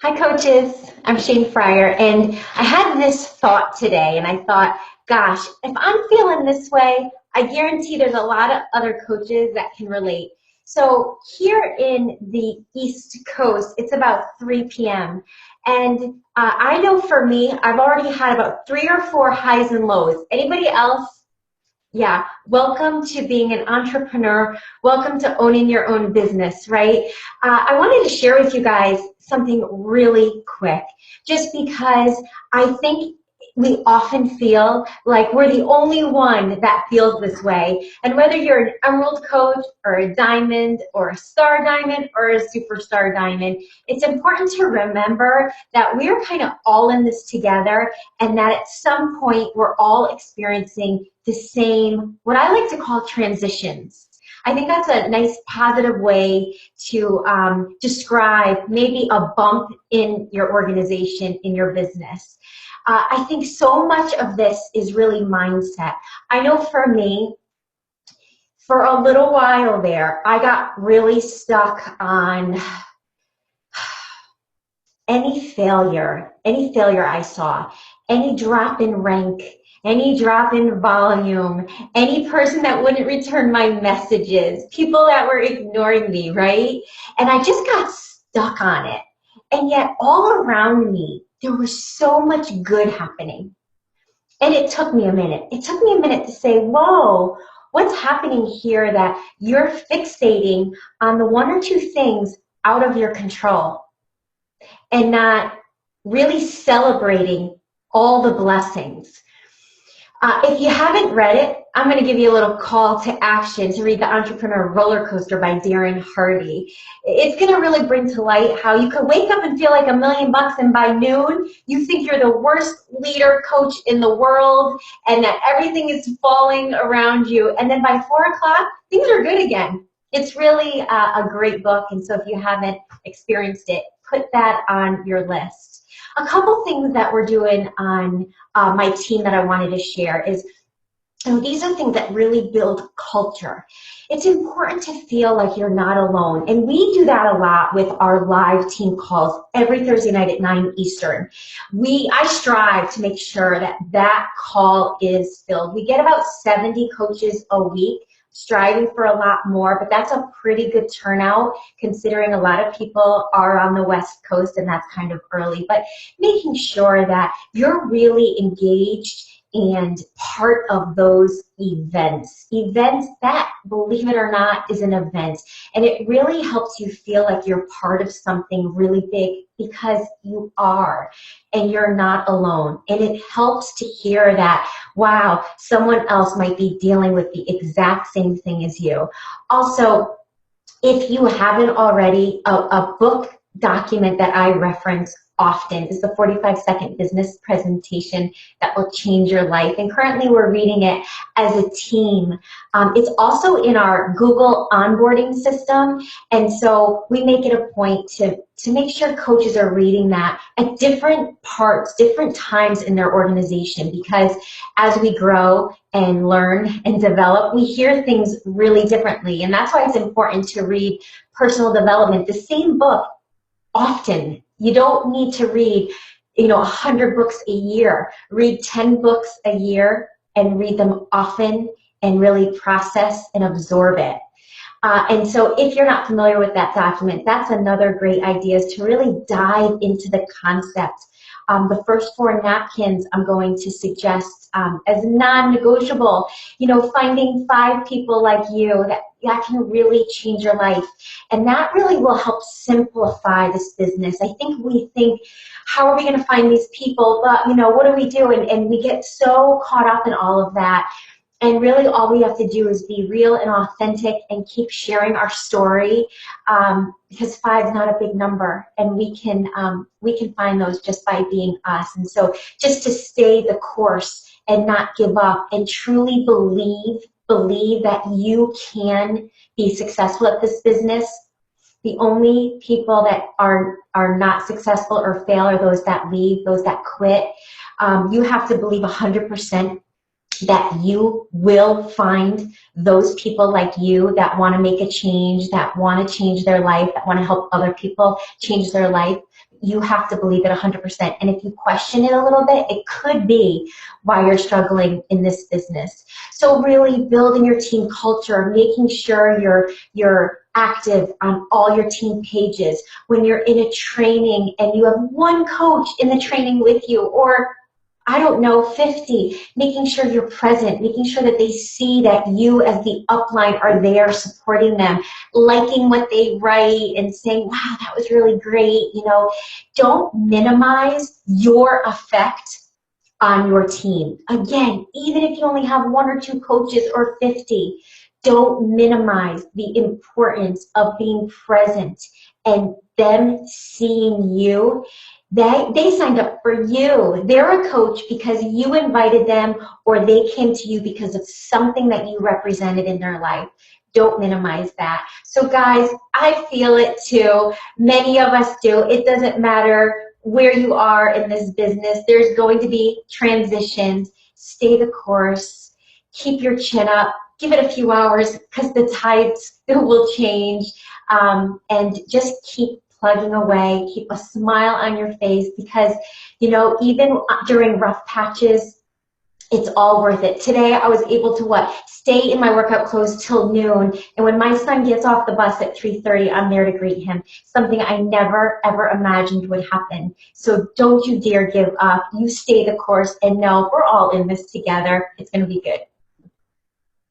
Hi, coaches. I'm Shane Fryer, and I had this thought today, and I thought, gosh, if I'm feeling this way, I guarantee there's a lot of other coaches that can relate. So here in the East Coast, it's about 3 p.m. And I know for me, I've already had about 3 or 4 highs and lows. Anybody else? Yeah, welcome to being an entrepreneur. Welcome to owning your own business, right? I wanted to share with you guys something really quick, just because I think we often feel like we're the only one that feels this way. And whether you're an emerald coach or a diamond or a star diamond or a superstar diamond, it's important to remember that we're kind of all in this together, and that at some point we're all experiencing the same, what I like to call transitions. I think that's a nice positive way to describe maybe a bump in your organization, in your business. I think so much of this is really mindset. I know for me, for a little while there, I got really stuck on any failure I saw, any drop in rank, any drop in volume, any person that wouldn't return my messages, people that were ignoring me, right? And I just got stuck on it. And yet all around me, there was so much good happening. And it took me a minute. It took me a minute to say, whoa, what's happening here that you're fixating on the one or two things out of your control and not really celebrating all the blessings. If you haven't read it, I'm going to give you a little call to action to read The Entrepreneur Roller Coaster by Darren Hardy. It's going to really bring to light how you could wake up and feel like $1,000,000, and by noon you think you're the worst leader coach in the world and that everything is falling around you, and then by 4 o'clock things are good again. It's really a great book, and so if you haven't experienced it, put that on your list. A couple things that we're doing on my team that I wanted to share is, these are things that really build culture. It's important to feel like you're not alone, and we do that a lot with our live team calls every Thursday night at 9 Eastern. I strive to make sure that that call is filled. We get about 70 coaches a week, striving for a lot more, but that's a pretty good turnout considering a lot of people are on the West Coast and that's kind of early. But making sure that you're really engaged and part of those events that, believe it or not, is an event, and it really helps you feel like you're part of something really big, because you are, and you're not alone. And it helps to hear that, wow, someone else might be dealing with the exact same thing as you. Also, if you haven't already, a book document that I reference often is the 45-second business presentation that will change your life. And currently we're reading it as a team. It's also in our Google onboarding system. And so we make it a point to make sure coaches are reading that at different parts, different times in their organization, because as we grow and learn and develop, we hear things really differently. And that's why it's important to read personal development, the same book, often. You don't need to read, 100 books a year. Read 10 books a year and read them often and really process and absorb it. And so if you're not familiar with that document, that's another great idea, is to really dive into the concept. The first 4 napkins I'm going to suggest as non-negotiable, finding 5 people like you that can really change your life. And that really will help simplify this business. I think we think, how are we going to find these people? But, what do we do? And we get so caught up in all of that. And really all we have to do is be real and authentic and keep sharing our story, because 5 is not a big number, and we can find those just by being us. And so just to stay the course and not give up, and truly believe that you can be successful at this business. The only people that are not successful or fail are those that leave, those that quit. You have to believe 100% that you will find those people like you that want to make a change, that want to change their life, that want to help other people change their life. you have to believe it 100%. And if you question it a little bit, it could be why you're struggling in this business. So really building your team culture, making sure you're active on all your team pages. When you're in a training and you have one coach in the training with you, or I don't know, 50, making sure you're present, making sure that they see that you as the upline are there supporting them, liking what they write and saying, wow, that was really great. You know, don't minimize your effect on your team. Again, even if you only have one or two coaches or 50, don't minimize the importance of being present and them seeing you. They signed up for you. They're a coach because you invited them, or they came to you because of something that you represented in their life. Don't minimize that. So guys, I feel it too. Many of us do. It doesn't matter where you are in this business. There's going to be transitions. Stay the course. Keep your chin up. Give it a few hours because the tides will change. And just keep plugging away. Keep a smile on your face because, you know, even during rough patches, it's all worth it. Today I was able to stay in my workout clothes till noon, and when my son gets off the bus at 3:30, I'm there to greet him. Something I never ever imagined would happen. So don't you dare give up. You stay the course and know we're all in this together. It's going to be good.